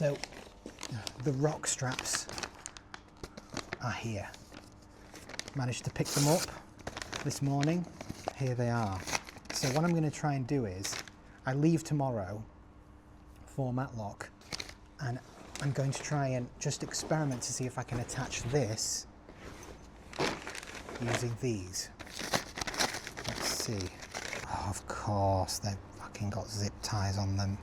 So the Rok straps are here. Managed to pick them up this morning. Here they are. So what I'm going to try and do is, I leave tomorrow for Matlock, and I'm going to try and just experiment to see if I can attach this using these. Let's see. Oh, of course, they've fucking got zip ties on them.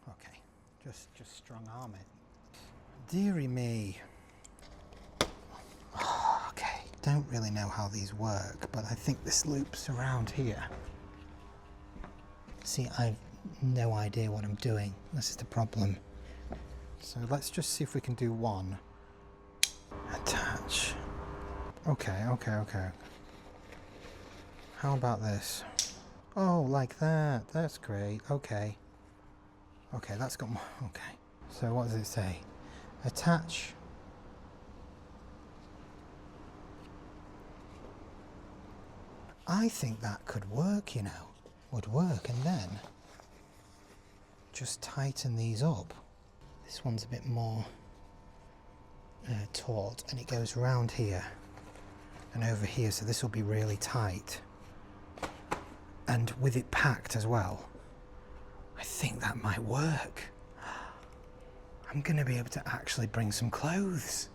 Okay, just strong arm it. Dearie me. Okay, don't really know how these work, but I think this loops around here. See, I've no idea what I'm doing. This is the problem. So let's just see if we can do one. Attach. Okay. How about this? Oh, like that. That's great. Okay, that's got more. Okay. So what does it say? Attach. I think that could work, you know. Would work, and then just tighten these up. This one's a bit more taut, and it goes round here and over here, so this will be really tight. And with it packed as well, I think that might work. I'm going to be able to actually bring some clothes.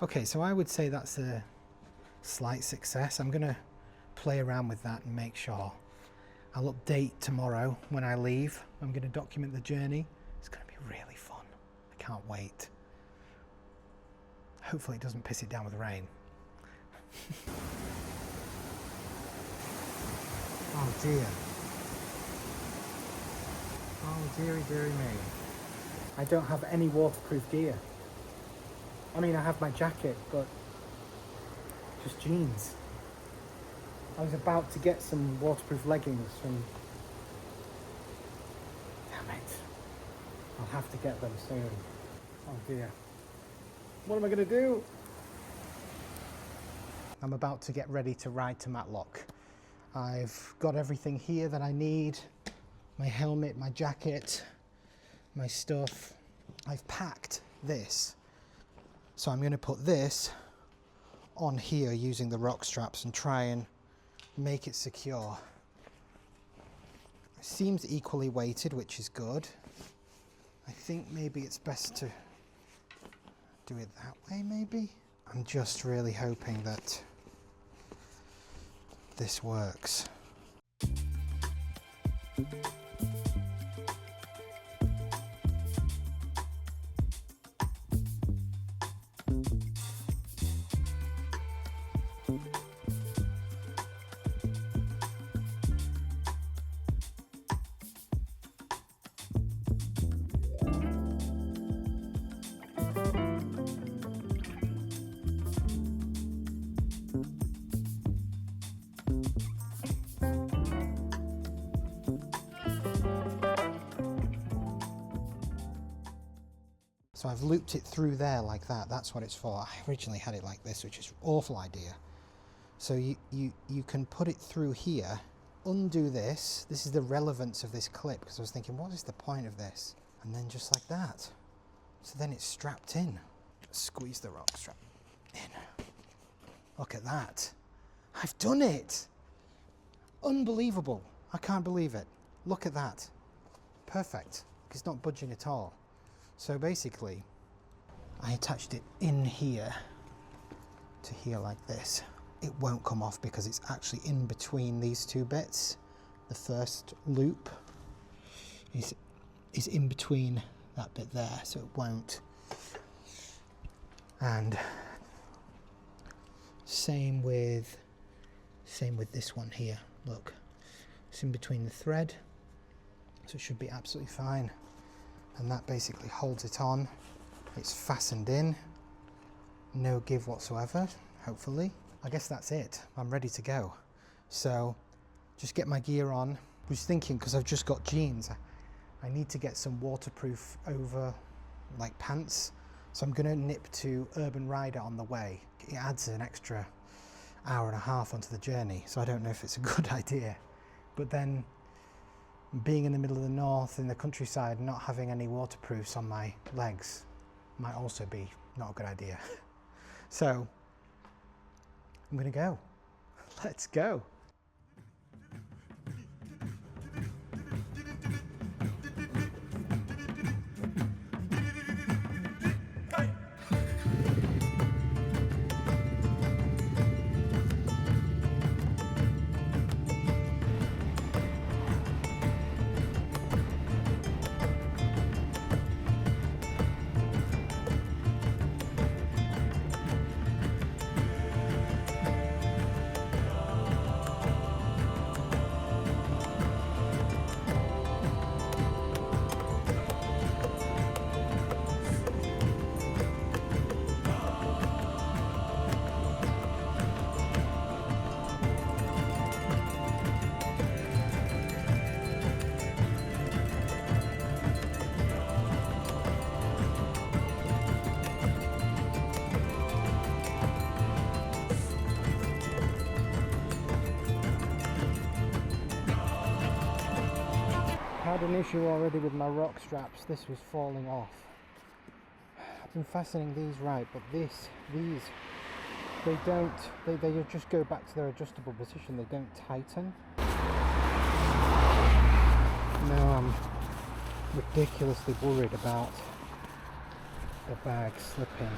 Okay, so I would say that's a slight success. I'm going to play around with that and make sure. I'll update tomorrow when I leave. I'm going to document the journey. It's going to be really fun. I can't wait. Hopefully it doesn't piss it down with rain. Oh dear. Oh dearie me. I don't have any waterproof gear. I mean, I have my jacket, but just jeans. I was about to get some waterproof leggings from... Damn it. I'll have to get them soon. Oh dear. What am I going to do? I'm about to get ready to ride to Matlock. I've got everything here that I need. My helmet, my jacket, my stuff. I've packed this. So I'm going to put this on here using the Rok straps and try and make it secure. It seems equally weighted, which is good. I think maybe it's best to do it that way, maybe? I'm just really hoping that this works. So I've looped it through there like that. That's what it's for. I originally had it like this, which is an awful idea. So you can put it through here, undo this. This is the relevance of this clip, because I was thinking, what is the point of this? And then just like that. So then it's strapped in. Squeeze the Rok strap in. Look at that. I've done it. Unbelievable. I can't believe it. Look at that. Perfect. It's not budging at all. So basically, I attached it in here to here like this. It won't come off because it's actually in between these two bits. The first loop is in between that bit there, so it won't. And same with this one here. Look, it's in between the thread, so it should be absolutely fine. And that basically holds it on. It's fastened in, no give whatsoever, hopefully. I guess that's it. I'm ready to go. So just get my gear on. I was thinking, because I've just got jeans, I need to get some waterproof over like pants. So I'm gonna nip to Urban Rider on the way. It adds an extra hour and a half onto the journey, so I don't know if it's a good idea. But then being in the middle of the north in the countryside, not having any waterproofs on my legs might also be not a good idea. So I'm gonna go. Let's go. I had an issue already with my Rok straps. This was falling off. I've been fastening these right, but these they don't, they just go back to their adjustable position. They don't tighten. Now I'm ridiculously worried about the bag slipping.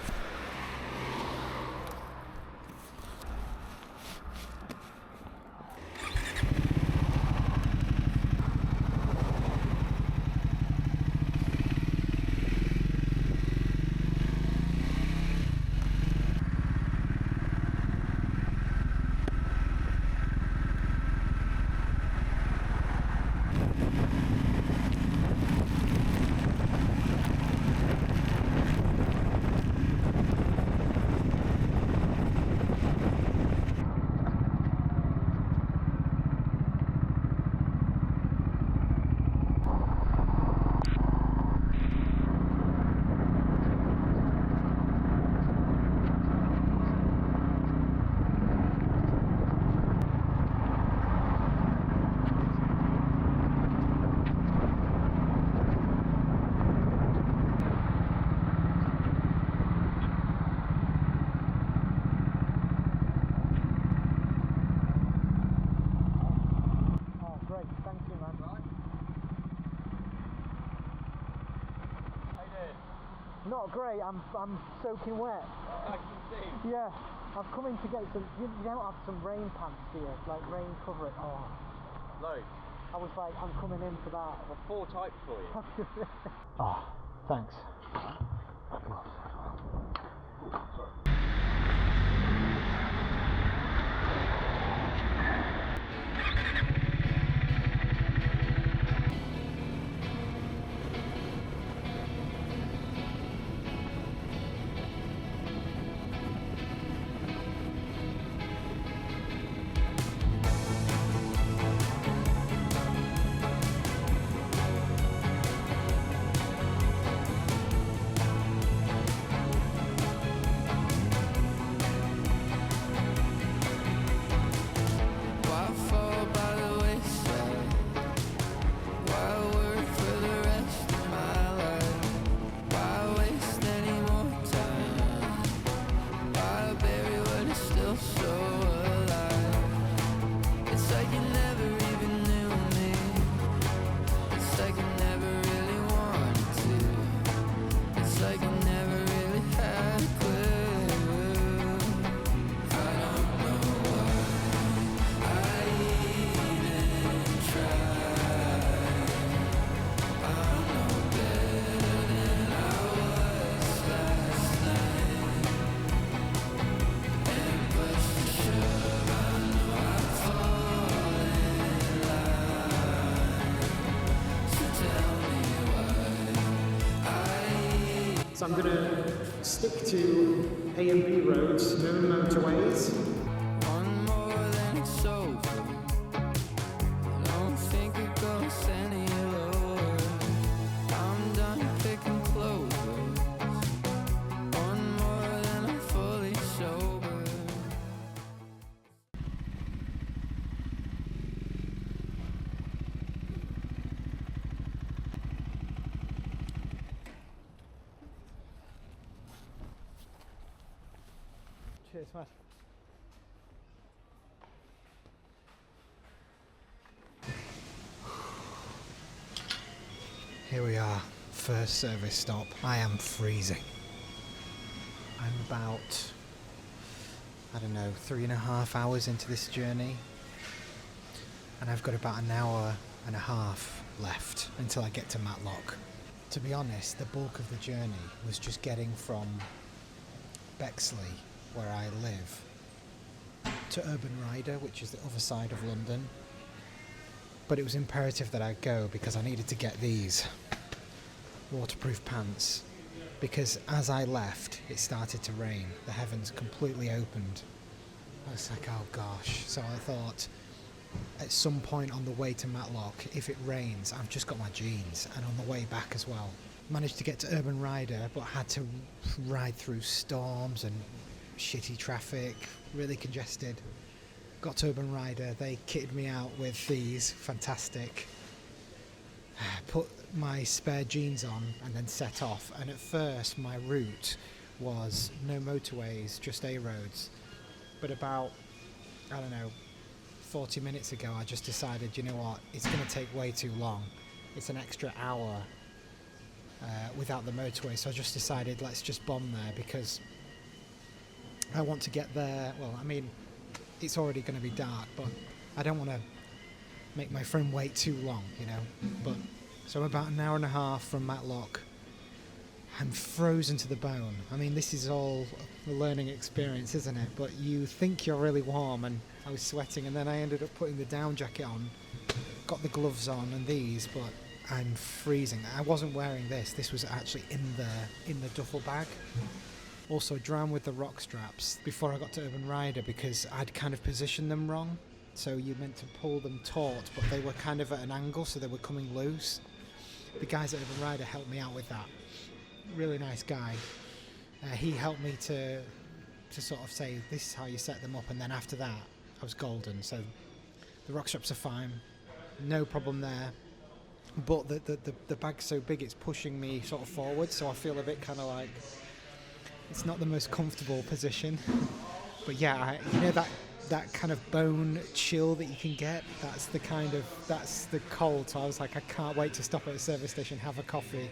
Not great, I'm soaking wet. I can see. Yeah, I've come in to get some, you don't have some rain pants here, like rain cover it. Oh. Loads. I was like, I'm coming in for that. I've got 4 types for you. Oh, thanks. So I'm going to stick to ANBR roads, no motorways. One more than it's over. I don't think it goes any lower. I'm done picking clovers. One more than I'm fully sober. Cheers, man. Here we are, first service stop. I am freezing. I'm about, I don't know, 3.5 hours into this journey. And I've got about an hour and a half left until I get to Matlock. To be honest, the bulk of the journey was just getting from Bexley, where I live, to Urban Rider, which is the other side of London. But it was imperative that I go because I needed to get these waterproof pants, because as I left it started to rain. The heavens completely opened. I was like, oh gosh. So I thought at some point on the way to Matlock, if it rains, I've just got my jeans, and on the way back as well. Managed to get to Urban Rider, but had to ride through storms and shitty traffic, really congested. Got to Urban Rider, they kitted me out with these, fantastic. Put my spare jeans on and then set off, and at first my route was no motorways, just A roads. But about, I don't know, 40 minutes ago I just decided, you know what, it's going to take way too long. It's an extra hour without the motorway, so I just decided let's just bomb there, because I want to get there. Well, I mean, it's already going to be dark, but I don't want to make my friend wait too long, you know. But so I'm about an hour and a half from Matlock. I'm frozen to the bone. I mean, this is all a learning experience, isn't it? But you think you're really warm, and I was sweating, and then I ended up putting the down jacket on, got the gloves on and these, but I'm freezing. I wasn't wearing this. This was actually in the duffel bag. Also drowned with the Rok straps before I got to Urban Rider, because I'd kind of positioned them wrong. So you meant to pull them taut, but they were kind of at an angle, so they were coming loose. The guys at Urban Rider helped me out with that. Really nice guy. He helped me to sort of say, this is how you set them up, and then after that I was golden. So the Rok straps are fine, no problem there. But the bag's so big, it's pushing me sort of forward, so I feel a bit kind of like it's not the most comfortable position. But yeah, you know that kind of bone chill that you can get, that's the cold. So I was like, I can't wait to stop at a service station, have a coffee,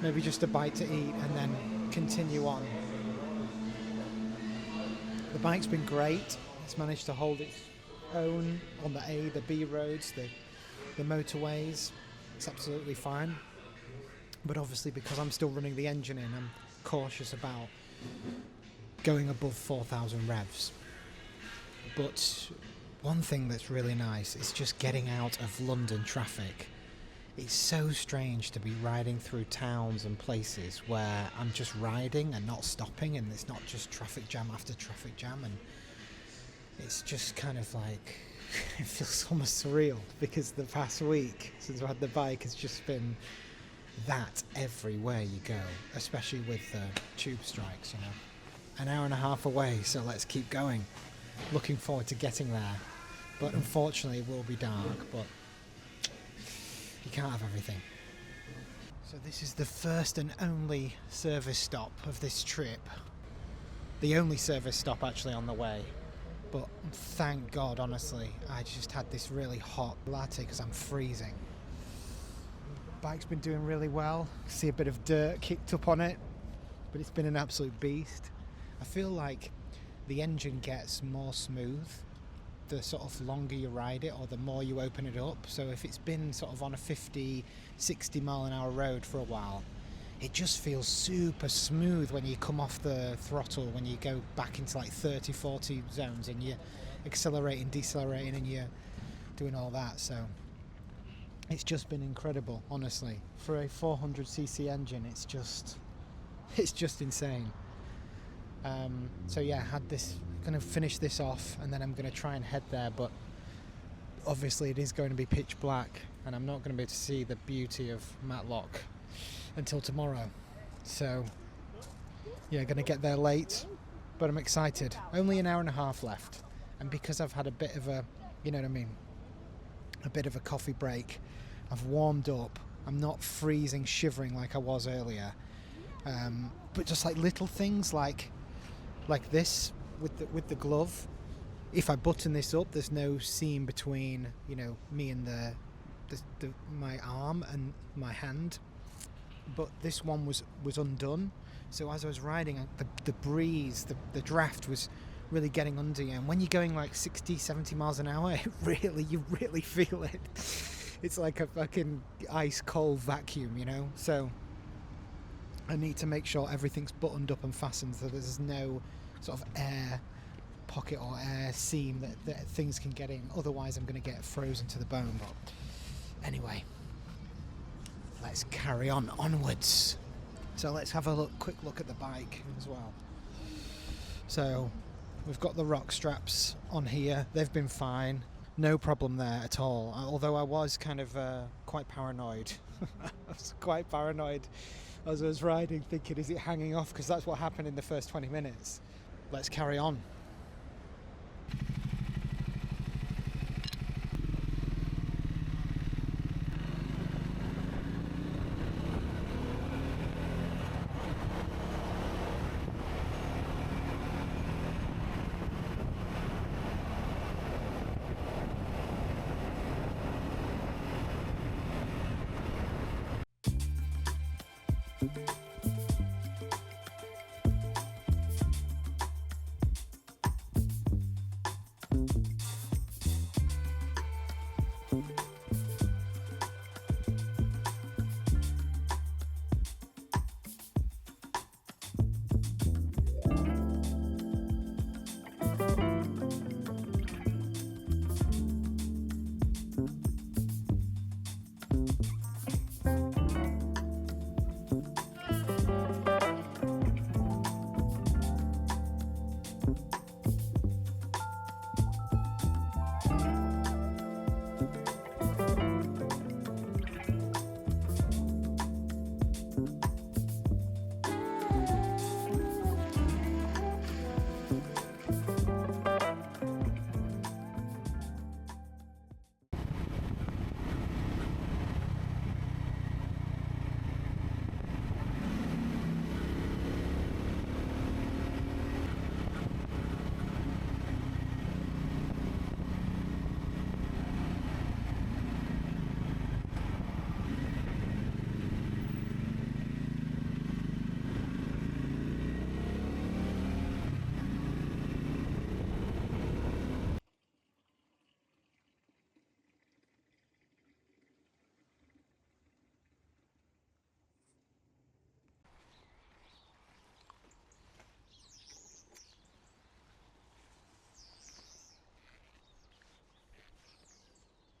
maybe just a bite to eat, and then continue on. The bike's been great. It's managed to hold its own on the A, the B roads, the motorways. It's absolutely fine. But obviously, because I'm still running the engine in, I'm cautious about going above 4,000 revs. But one thing that's really nice is just getting out of London traffic. It's so strange to be riding through towns and places where I'm just riding and not stopping, and it's not just traffic jam after traffic jam, and it's just kind of like it feels almost surreal, because the past week since I had the bike has just been that everywhere you go, especially with the tube strikes, you know. An hour and a half away, so let's keep going. Looking forward to getting there, but unfortunately it will be dark, but you can't have everything. So this is the first and only service stop of this trip. The only service stop actually on the way. But thank God, honestly, I just had this really hot latte because I'm freezing. Bike's been doing really well. See a bit of dirt kicked up on it, but it's been an absolute beast. I feel like the engine gets more smooth the sort of longer you ride it, or the more you open it up. So if it's been sort of on a 50, 60 mile an hour road for a while, it just feels super smooth when you come off the throttle, when you go back into like 30, 40 zones and you're accelerating, decelerating, and you're doing all that. So it's just been incredible, honestly. For a 400cc engine, it's just insane. So yeah, gonna finish this off, and then I'm gonna try and head there, but obviously it is going to be pitch black, and I'm not gonna be able to see the beauty of Matlock until tomorrow. So yeah, gonna get there late, but I'm excited. Only an hour and a half left, and because I've had a bit of a, you know what I mean, a bit of a coffee break, I've warmed up. I'm not freezing, shivering like I was earlier, but just like little things like this with the glove, if I button this up, there's no seam between, you know, me and my arm and my hand. But this one was undone. So as I was riding, the breeze, the draft was really getting under you. And when you're going like 60, 70 miles an hour, you really feel it. It's like a fucking ice cold vacuum, you know? So I need to make sure everything's buttoned up and fastened so there's no sort of air pocket or air seam that things can get in. Otherwise I'm going to get frozen to the bone. But anyway, let's carry on onwards. So let's have a quick look at the bike as well. So we've got the Rok straps on here. They've been fine. No problem there at all. Although I was kind of quite paranoid. I was quite paranoid as I was riding, thinking, is it hanging off? Because that's what happened in the first 20 minutes. Let's carry on.